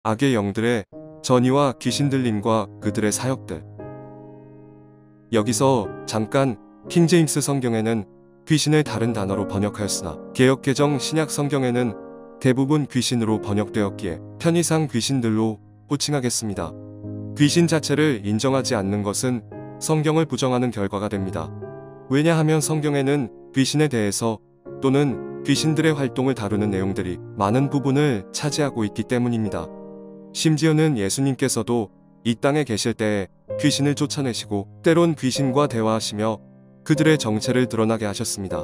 악의 영들의 전이와 귀신 들림과 그들의 사역들. 여기서 잠깐 킹제임스 성경에는 귀신을 다른 단어로 번역하였으나 개역개정 신약 성경에는 대부분 귀신으로 번역되었기에 편의상 귀신들로 호칭하겠습니다. 귀신 자체를 인정하지 않는 것은 성경을 부정하는 결과가 됩니다. 왜냐하면 성경에는 귀신에 대해서 또는 귀신들의 활동을 다루는 내용들이 많은 부분을 차지하고 있기 때문입니다. 심지어는 예수님께서도 이 땅에 계실 때에 귀신을 쫓아내시고 때론 귀신과 대화하시며 그들의 정체를 드러나게 하셨습니다.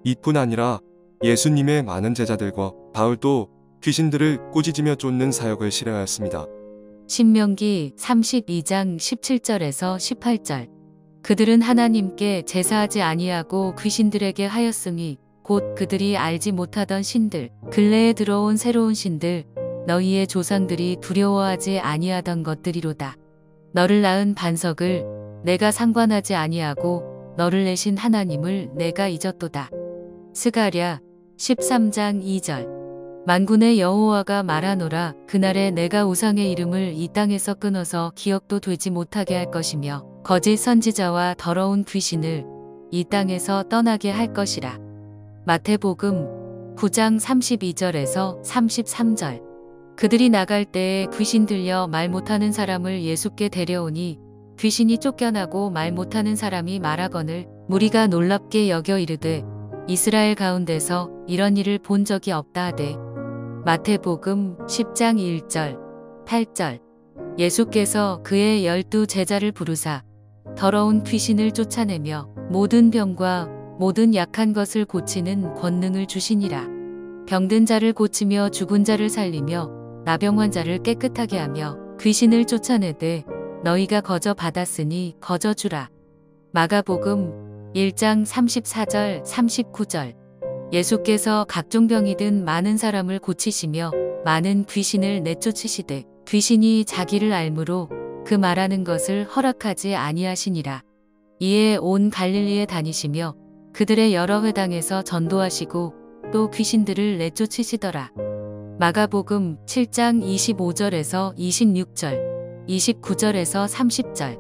이뿐 아니라 예수님의 많은 제자들과 바울도 귀신들을 꾸짖으며 쫓는 사역을 실행하였습니다. 신명기 32장 17절에서 18절. 그들은 하나님께 제사하지 아니하고 귀신들에게 하였으니 곧 그들이 알지 못하던 신들, 근래에 들어온 새로운 신들, 너희의 조상들이 두려워하지 아니하던 것들이로다. 너를 낳은 반석을 내가 상관하지 아니하고 너를 내신 하나님을 내가 잊었도다. 스가랴 13장 2절. 만군의 여호와가 말하노라. 그날에 내가 우상의 이름을 이 땅에서 끊어서 기억도 되지 못하게 할 것이며 거짓 선지자와 더러운 귀신을 이 땅에서 떠나게 할 것이라. 마태복음 9장 32절에서 33절. 그들이 나갈 때에 귀신 들려 말 못하는 사람을 예수께 데려오니 귀신이 쫓겨나고 말 못하는 사람이 말하거늘 무리가 놀랍게 여겨 이르되 이스라엘 가운데서 이런 일을 본 적이 없다 하되. 마태복음 10장 1절, 8절. 예수께서 그의 12 제자를 부르사 더러운 귀신을 쫓아내며 모든 병과 모든 약한 것을 고치는 권능을 주시니라. 병든 자를 고치며 죽은 자를 살리며 나병 환자를 깨끗하게 하며 귀신을 쫓아내되 너희가 거저 받았으니 거저 주라. 마가복음 1장 34절 39절. 예수께서 각종 병이 든 많은 사람을 고치시며 많은 귀신을 내쫓으시되 귀신이 자기를 알므로 그 말하는 것을 허락하지 아니하시니라. 이에 온 갈릴리에 다니시며 그들의 여러 회당에서 전도하시고 또 귀신들을 내쫓으시더라. 마가복음 7장 25절에서 26절, 29절에서 30절.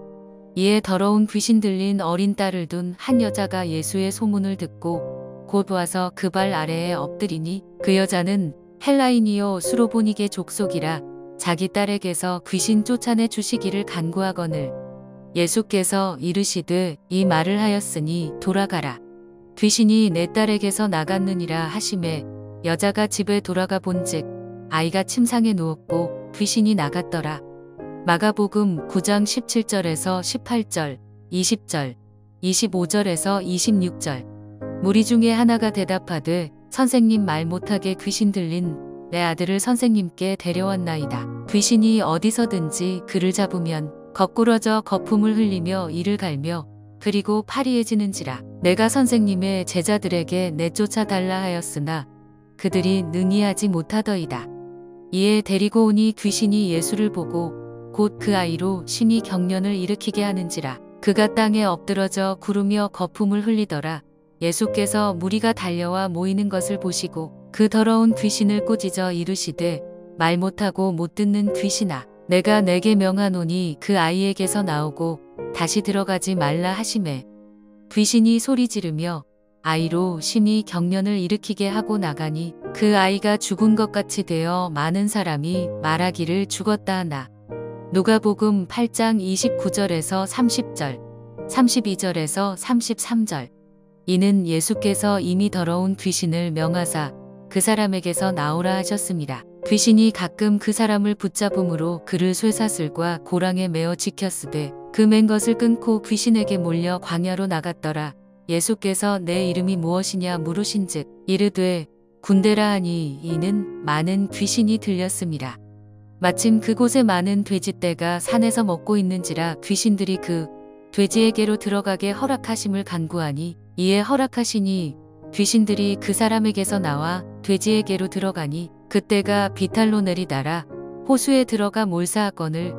이에 더러운 귀신 들린 어린 딸을 둔 한 여자가 예수의 소문을 듣고 곧 와서 그 발 아래에 엎드리니 그 여자는 헬라인이요 수로보니게 족속이라 자기 딸에게서 귀신 쫓아내 주시기를 간구하거늘 예수께서 이르시되 이 말을 하였으니 돌아가라. 귀신이 내 딸에게서 나갔느니라 하시매 여자가 집에 돌아가 본즉 아이가 침상에 누웠고 귀신이 나갔더라. 마가복음 9장 17절에서 18절, 20절, 25절에서 26절. 무리 중에 하나가 대답하되 선생님 말 못하게 귀신 들린 내 아들을 선생님께 데려왔나이다. 귀신이 어디서든지 그를 잡으면 거꾸러져 거품을 흘리며 이를 갈며 그리고 파리해지는지라. 내가 선생님의 제자들에게 내쫓아 달라 하였으나 그들이 능히 하지 못하더이다. 이에 데리고 오니 귀신이 예수를 보고 곧 그 아이로 심히 경련을 일으키게 하는지라. 그가 땅에 엎드러져 구르며 거품을 흘리더라. 예수께서 무리가 달려와 모이는 것을 보시고 그 더러운 귀신을 꾸짖어 이르시되 말 못하고 못 듣는 귀신아 내가 내게 명하노니 그 아이에게서 나오고 다시 들어가지 말라 하시매 귀신이 소리 지르며 아이로 심히 경련을 일으키게 하고 나가니 그 아이가 죽은 것 같이 되어 많은 사람이 말하기를 죽었다 하나. 누가복음 8장 29절에서 30절, 32절에서 33절. 이는 예수께서 이미 더러운 귀신을 명하사 그 사람에게서 나오라 하셨습니다. 귀신이 가끔 그 사람을 붙잡음으로 그를 쇠사슬과 고랑에 매어 지켰으되 그 맨 것을 끊고 귀신에게 몰려 광야로 나갔더라. 예수께서 내 이름이 무엇이냐 물으신즉 이르되 군대라 하니 이는 많은 귀신이 들렸습니다. 마침 그곳에 많은 돼지떼가 산에서 먹고 있는지라 귀신들이 그 돼지에게로 들어가게 허락하심을 간구하니 이에 허락하시니 귀신들이 그 사람에게서 나와 돼지에게로 들어가니 그때가 비탈로 내리다라 호수에 들어가 몰사하거늘.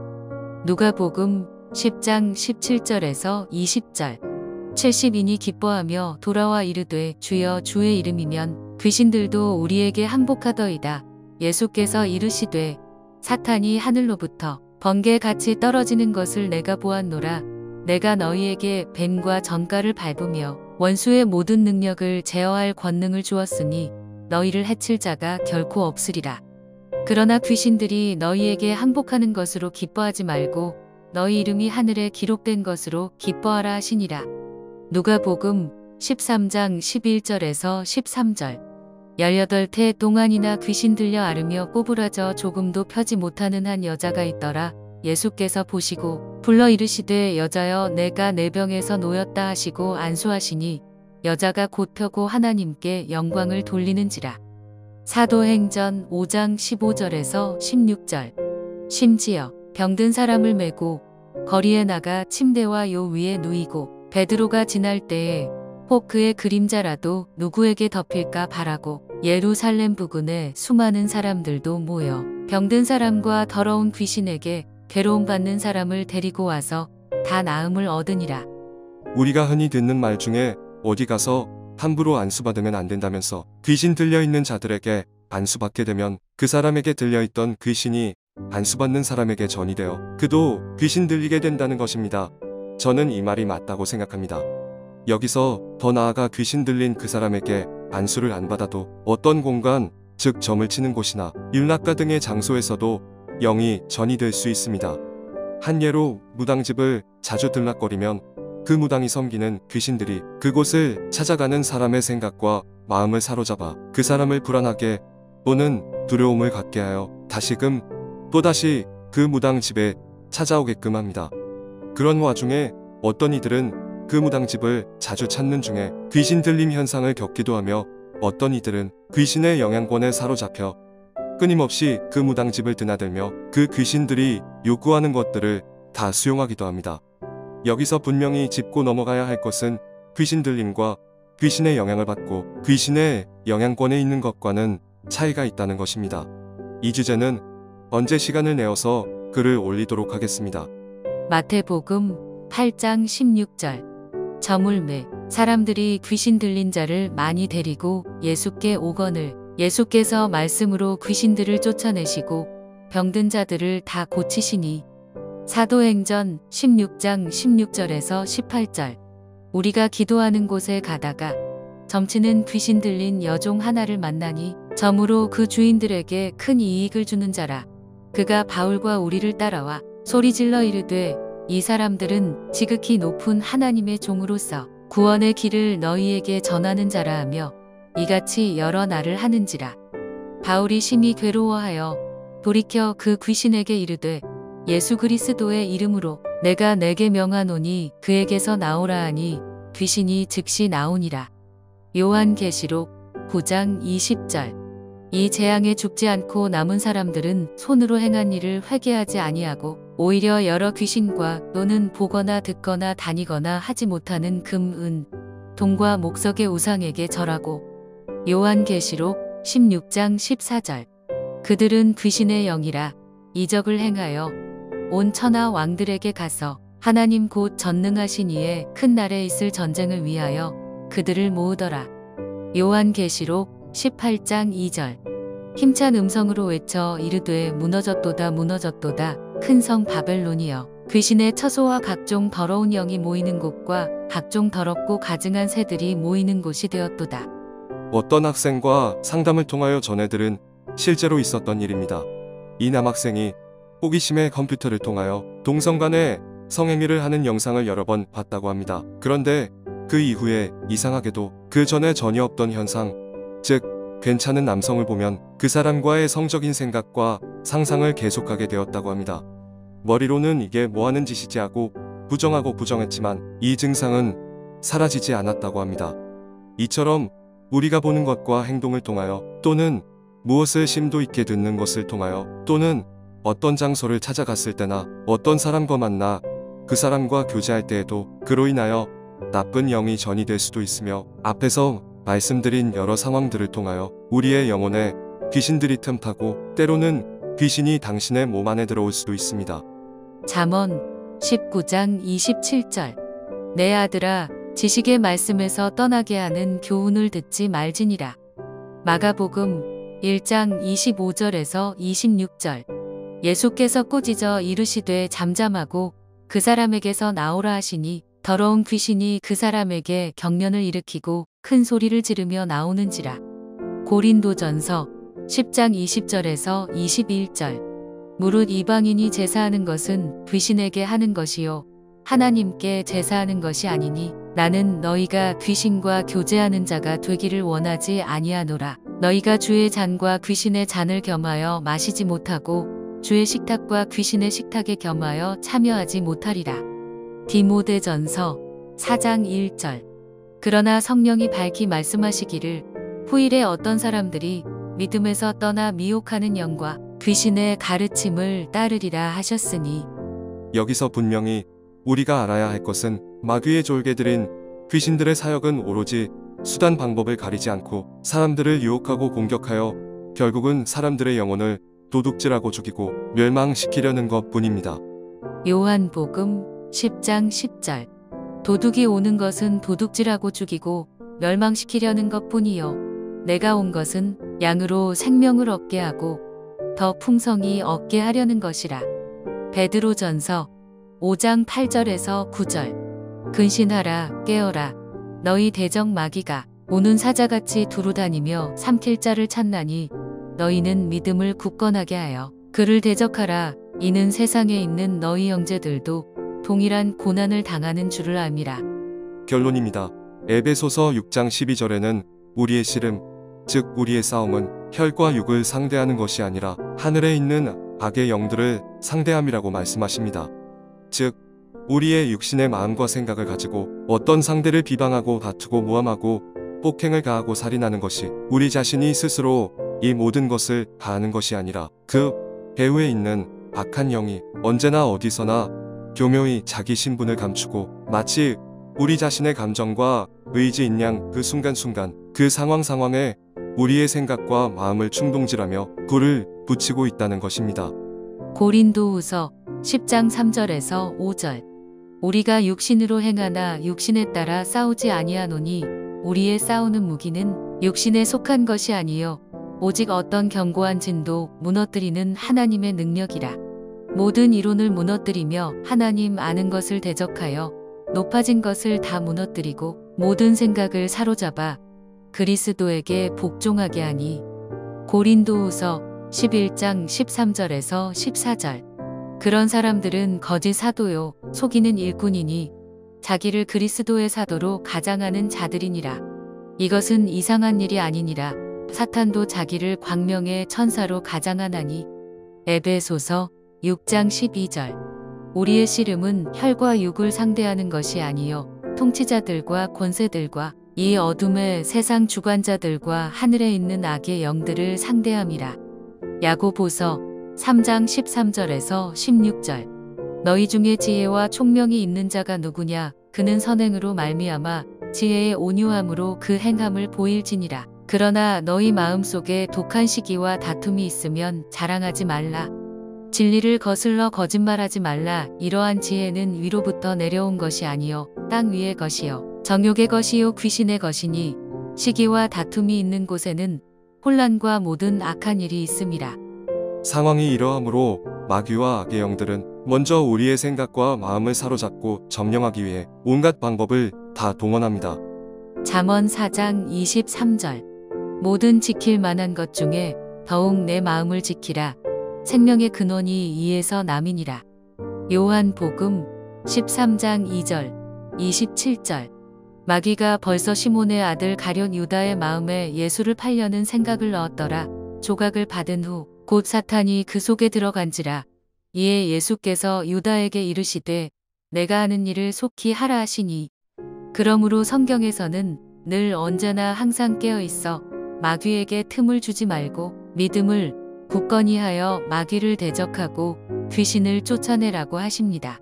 누가복음 10장 17절에서 20절. 70인이 기뻐하며 돌아와 이르되 주여 주의 이름이면 귀신들도 우리에게 항복하더이다. 예수께서 이르시되 사탄이 하늘로부터 번개같이 떨어지는 것을 내가 보았노라. 내가 너희에게 뱀과 전갈을 밟으며 원수의 모든 능력을 제어할 권능을 주었으니 너희를 해칠 자가 결코 없으리라. 그러나 귀신들이 너희에게 항복하는 것으로 기뻐하지 말고 너희 이름이 하늘에 기록된 것으로 기뻐하라 하시니라. 누가복음 13장 11절에서 13절. 18태 동안이나 귀신 들려 앓으며 꼬부라져 조금도 펴지 못하는 한 여자가 있더라. 예수께서 보시고 불러 이르시되 여자여 내가 내 병에서 놓였다 하시고 안수하시니 여자가 곧 펴고 하나님께 영광을 돌리는지라. 사도행전 5장 15절에서 16절. 심지어 병든 사람을 메고 거리에 나가 침대와 요 위에 누이고 베드로가 지날 때에 혹 그의 그림자라도 누구에게 덮일까 바라고 예루살렘 부근에 수많은 사람들도 모여 병든 사람과 더러운 귀신에게 괴로움받는 사람을 데리고 와서 다 나음을 얻으니라. 우리가 흔히 듣는 말 중에 어디 가서 함부로 안수받으면 안 된다면서 귀신 들려있는 자들에게 안수받게 되면 그 사람에게 들려있던 귀신이 안수받는 사람에게 전이되어 그도 귀신 들리게 된다는 것입니다. 저는 이 말이 맞다고 생각합니다. 여기서 더 나아가 귀신 들린 그 사람에게 안수를 안 받아도 어떤 공간, 즉 점을 치는 곳이나 일락가 등의 장소에서도 영이 전이 될 수 있습니다. 한 예로 무당집을 자주 들락거리면 그 무당이 섬기는 귀신들이 그곳을 찾아가는 사람의 생각과 마음을 사로잡아 그 사람을 불안하게 또는 두려움을 갖게 하여 다시금 또다시 그 무당집에 찾아오게끔 합니다. 그런 와중에 어떤 이들은 그 무당집을 자주 찾는 중에 귀신 들림 현상을 겪기도 하며 어떤 이들은 귀신의 영향권에 사로잡혀 끊임없이 그 무당집을 드나들며 그 귀신들이 요구하는 것들을 다 수용하기도 합니다. 여기서 분명히 짚고 넘어가야 할 것은 귀신 들림과 귀신의 영향을 받고 귀신의 영향권에 있는 것과는 차이가 있다는 것입니다. 이 주제는 언제 시간을 내어서 글을 올리도록 하겠습니다. 마태복음 8장 16절. 저물매 사람들이 귀신 들린 자를 많이 데리고 예수께 오거늘 예수께서 말씀으로 귀신들을 쫓아내시고 병든 자들을 다 고치시니. 사도행전 16장 16절에서 18절. 우리가 기도하는 곳에 가다가 점치는 귀신 들린 여종 하나를 만나니 점으로 그 주인들에게 큰 이익을 주는 자라. 그가 바울과 우리를 따라와 소리질러 이르되 이 사람들은 지극히 높은 하나님의 종으로서 구원의 길을 너희에게 전하는 자라 하며 이같이 여러 날을 하는지라. 바울이 심히 괴로워하여 돌이켜 그 귀신에게 이르되 예수 그리스도의 이름으로 내가 내게 명하노니 그에게서 나오라 하니 귀신이 즉시 나오니라. 요한계시록 9장 20절. 이 재앙에 죽지 않고 남은 사람들은 손으로 행한 일을 회개하지 아니하고 오히려 여러 귀신과 또는 보거나 듣거나 다니거나 하지 못하는 금, 은, 동과 목석의 우상에게 절하고. 요한계시록 16장 14절. 그들은 귀신의 영이라 이적을 행하여 온 천하 왕들에게 가서 하나님 곧 전능하신 이의 큰 날에 있을 전쟁을 위하여 그들을 모으더라. 요한계시록 18장 2절. 힘찬 음성으로 외쳐 이르되 무너졌도다 무너졌도다 큰 성 바벨론이여 귀신의 처소와 각종 더러운 영이 모이는 곳과 각종 더럽고 가증한 새들이 모이는 곳이 되었도다. 어떤 학생과 상담을 통하여 전해들은 실제로 있었던 일입니다. 이 남학생이 호기심에 컴퓨터를 통하여 동성 간의 성행위를 하는 영상을 여러 번 봤다고 합니다. 그런데 그 이후에 이상하게도 그 전에 전혀 없던 현상, 즉 괜찮은 남성을 보면 그 사람과의 성적인 생각과 상상을 계속하게 되었다고 합니다. 머리로는 이게 뭐하는 짓이지 하고 부정하고 부정했지만 이 증상은 사라지지 않았다고 합니다. 이처럼 우리가 보는 것과 행동을 통하여 또는 무엇을 심도 있게 듣는 것을 통하여 또는 어떤 장소를 찾아갔을 때나 어떤 사람과 만나 그 사람과 교제할 때에도 그로 인하여 나쁜 영이 전이 될 수도 있으며 앞에서 말씀드린 여러 상황들을 통하여 우리의 영혼에 귀신들이 틈타고 때로는 귀신이 당신의 몸 안에 들어올 수도 있습니다. 잠언 19장 27절. 내 아들아 지식의 말씀에서 떠나게 하는 교훈을 듣지 말지니라. 마가복음 1장 25절에서 26절. 예수께서 꾸짖어 이르시되 잠잠하고 그 사람에게서 나오라 하시니 더러운 귀신이 그 사람에게 경련을 일으키고 큰 소리를 지르며 나오는지라. 고린도전서 10장 20절에서 21절. 무릇 이방인이 제사하는 것은 귀신에게 하는 것이요 하나님께 제사하는 것이 아니니 나는 너희가 귀신과 교제하는 자가 되기를 원하지 아니하노라. 너희가 주의 잔과 귀신의 잔을 겸하여 마시지 못하고 주의 식탁과 귀신의 식탁에 겸하여 참여하지 못하리라. 디모데전서 4장 1절. 그러나 성령이 밝히 말씀하시기를 후일에 어떤 사람들이 믿음에서 떠나 미혹하는 영과 귀신의 가르침을 따르리라 하셨으니. 여기서 분명히 우리가 알아야 할 것은 마귀의 졸개들인 귀신들의 사역은 오로지 수단 방법을 가리지 않고 사람들을 유혹하고 공격하여 결국은 사람들의 영혼을 도둑질하고 죽이고 멸망시키려는 것 뿐입니다. 요한복음 10장 10절. 도둑이 오는 것은 도둑질하고 죽이고 멸망시키려는 것 뿐이요 내가 온 것은 양으로 생명을 얻게 하고 더 풍성히 얻게 하려는 것이라. 베드로전서 5장 8절에서 9절. 근신하라 깨어라 너희 대적 마귀가 오는 사자같이 두루다니며 삼킬 자를 찾나니 너희는 믿음을 굳건하게 하여 그를 대적하라. 이는 세상에 있는 너희 형제들도 동일한 고난을 당하는 줄을 알미라. 결론입니다. 에베소서 6장 12절에는 우리의 씨름, 즉 우리의 싸움은 혈과 육을 상대하는 것이 아니라 하늘에 있는 악의 영들을 상대함이라고 말씀하십니다. 즉 우리의 육신의 마음과 생각을 가지고 어떤 상대를 비방하고 다투고 모함하고 폭행을 가하고 살인하는 것이 우리 자신이 스스로 이 모든 것을 다하는 것이 아니라 그 배후에 있는 악한 영이 언제나 어디서나 교묘히 자기 신분을 감추고 마치 우리 자신의 감정과 의지인 양 그 순간순간 그 상황에 우리의 생각과 마음을 충동질하며 불을 붙이고 있다는 것입니다. 고린도후서 10장 3절에서 5절. 우리가 육신으로 행하나 육신에 따라 싸우지 아니하노니 우리의 싸우는 무기는 육신에 속한 것이 아니요 오직 어떤 견고한 진도 무너뜨리는 하나님의 능력이라. 모든 이론을 무너뜨리며 하나님 아는 것을 대적하여 높아진 것을 다 무너뜨리고 모든 생각을 사로잡아 그리스도에게 복종하게 하니. 고린도후서 11장 13절에서 14절. 그런 사람들은 거짓 사도요 속이는 일꾼이니 자기를 그리스도의 사도로 가장하는 자들이니라. 이것은 이상한 일이 아니니라. 사탄도 자기를 광명의 천사로 가장하나니. 에베소서 6장 12절. 우리의 씨름은 혈과 육을 상대하는 것이 아니요 통치자들과 권세들과 이 어둠의 세상 주관자들과 하늘에 있는 악의 영들을 상대함이라. 야고보서 3장 13절에서 16절. 너희 중에 지혜와 총명이 있는 자가 누구냐? 그는 선행으로 말미암아 지혜의 온유함으로 그 행함을 보일지니라. 그러나 너희 마음속에 독한 시기와 다툼이 있으면 자랑하지 말라. 진리를 거슬러 거짓말하지 말라. 이러한 지혜는 위로부터 내려온 것이 아니요 땅 위의 것이요 정욕의 것이요 귀신의 것이니 시기와 다툼이 있는 곳에는 혼란과 모든 악한 일이 있음이라. 상황이 이러하므로 마귀와 악의 영들은 먼저 우리의 생각과 마음을 사로잡고 점령하기 위해 온갖 방법을 다 동원합니다. 잠언 4장 23절. 모든 지킬 만한 것 중에 더욱 내 마음을 지키라. 생명의 근원이 이에서 남이니라. 요한복음 13장 2절 27절. 마귀가 벌써 시몬의 아들 가룟 유다의 마음에 예수를 팔려는 생각을 넣었더라. 조각을 받은 후 곧 사탄이 그 속에 들어간지라. 이에 예수께서 유다에게 이르시되 내가 하는 일을 속히 하라 하시니. 그러므로 성경에서는 늘 언제나 항상 깨어 있어 마귀에게 틈을 주지 말고 믿음을 굳건히 하여 마귀를 대적하고 귀신을 쫓아내라고 하십니다.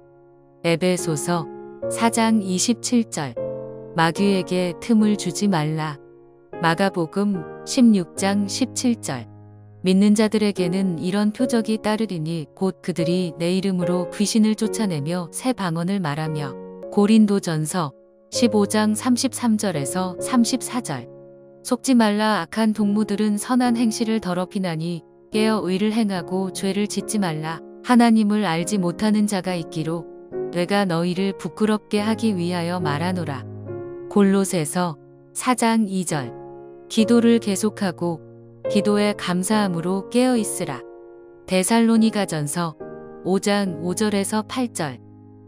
에베소서 4장 27절. 마귀에게 틈을 주지 말라. 마가복음 16장 17절. 믿는 자들에게는 이런 표적이 따르리니 곧 그들이 내 이름으로 귀신을 쫓아내며 새 방언을 말하며. 고린도전서 15장 33절에서 34절. 속지 말라. 악한 동무들은 선한 행실을 더럽히나니 깨어 의를 행하고 죄를 짓지 말라. 하나님을 알지 못하는 자가 있기로 내가 너희를 부끄럽게 하기 위하여 말하노라. 골로새서 4장 2절. 기도를 계속하고 기도에 감사함으로 깨어 있으라. 데살로니가전서 5장 5절에서 8절.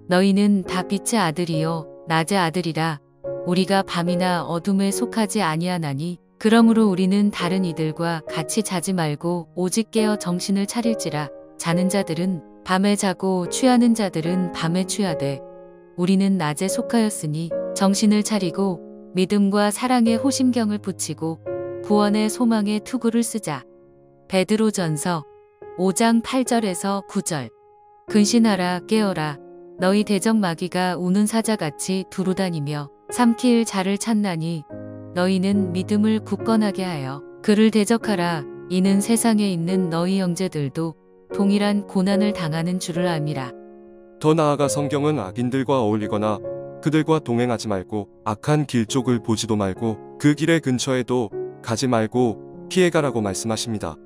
너희는 다 빛의 아들이요 낮의 아들이라. 우리가 밤이나 어둠에 속하지 아니하나니 그러므로 우리는 다른 이들과 같이 자지 말고 오직 깨어 정신을 차릴지라. 자는 자들은 밤에 자고 취하는 자들은 밤에 취하되 우리는 낮에 속하였으니 정신을 차리고 믿음과 사랑의 호심경을 붙이고 구원의 소망의 투구를 쓰자. 베드로전서 5장 8절에서 9절. 근신하라 깨어라. 너희 대적 마귀가 우는 사자같이 두루다니며 삼킬 자를 찾나니 너희는 믿음을 굳건하게 하여 그를 대적하라. 이는 세상에 있는 너희 형제들도 동일한 고난을 당하는 줄을 알미라. 더 나아가 성경은 악인들과 어울리거나 그들과 동행하지 말고 악한 길 쪽을 보지도 말고 그 길의 근처에도 가지 말고 피해가라고 말씀하십니다.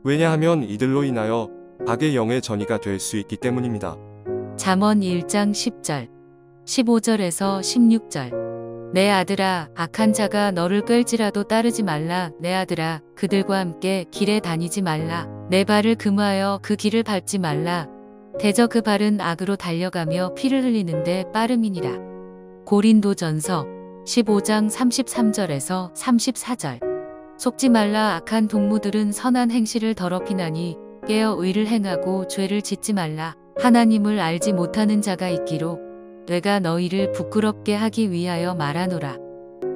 왜냐하면 이들로 인하여 악의 영의 전이가 될 수 있기 때문입니다. 잠언 1장 10절, 15절에서 16절. 내 아들아, 악한 자가 너를 끌지라도 따르지 말라. 내 아들아, 그들과 함께 길에 다니지 말라. 내 발을 금하여 그 길을 밟지 말라. 대저 그 발은 악으로 달려가며 피를 흘리는데 빠름이니라. 고린도전서 15장 33절에서 34절. 속지 말라. 악한 동무들은 선한 행실을 더럽히나니 깨어 의를 행하고 죄를 짓지 말라. 하나님을 알지 못하는 자가 있기로 내가 너희를 부끄럽게 하기 위하여 말하노라.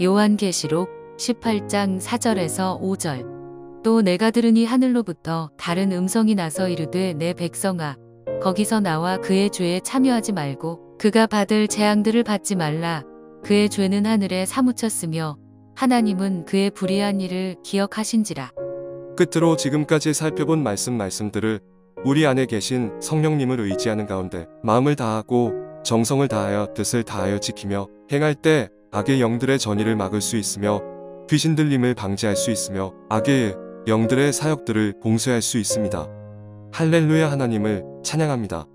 요한계시록 18장 4절에서 5절. 또 내가 들으니 하늘로부터 다른 음성이 나서 이르되 내 백성아, 거기서 나와 그의 죄에 참여하지 말고 그가 받을 재앙들을 받지 말라. 그의 죄는 하늘에 사무쳤으며 하나님은 그의 불의한 일을 기억하신지라. 끝으로 지금까지 살펴본 말씀들을 우리 안에 계신 성령님을 의지하는 가운데 마음을 다하고 정성을 다하여 뜻을 다하여 지키며 행할 때 악의 영들의 전이를 막을 수 있으며 귀신 들림을 방지할 수 있으며 악의 영들의 사역들을 봉쇄할 수 있습니다. 할렐루야. 하나님을 찬양합니다.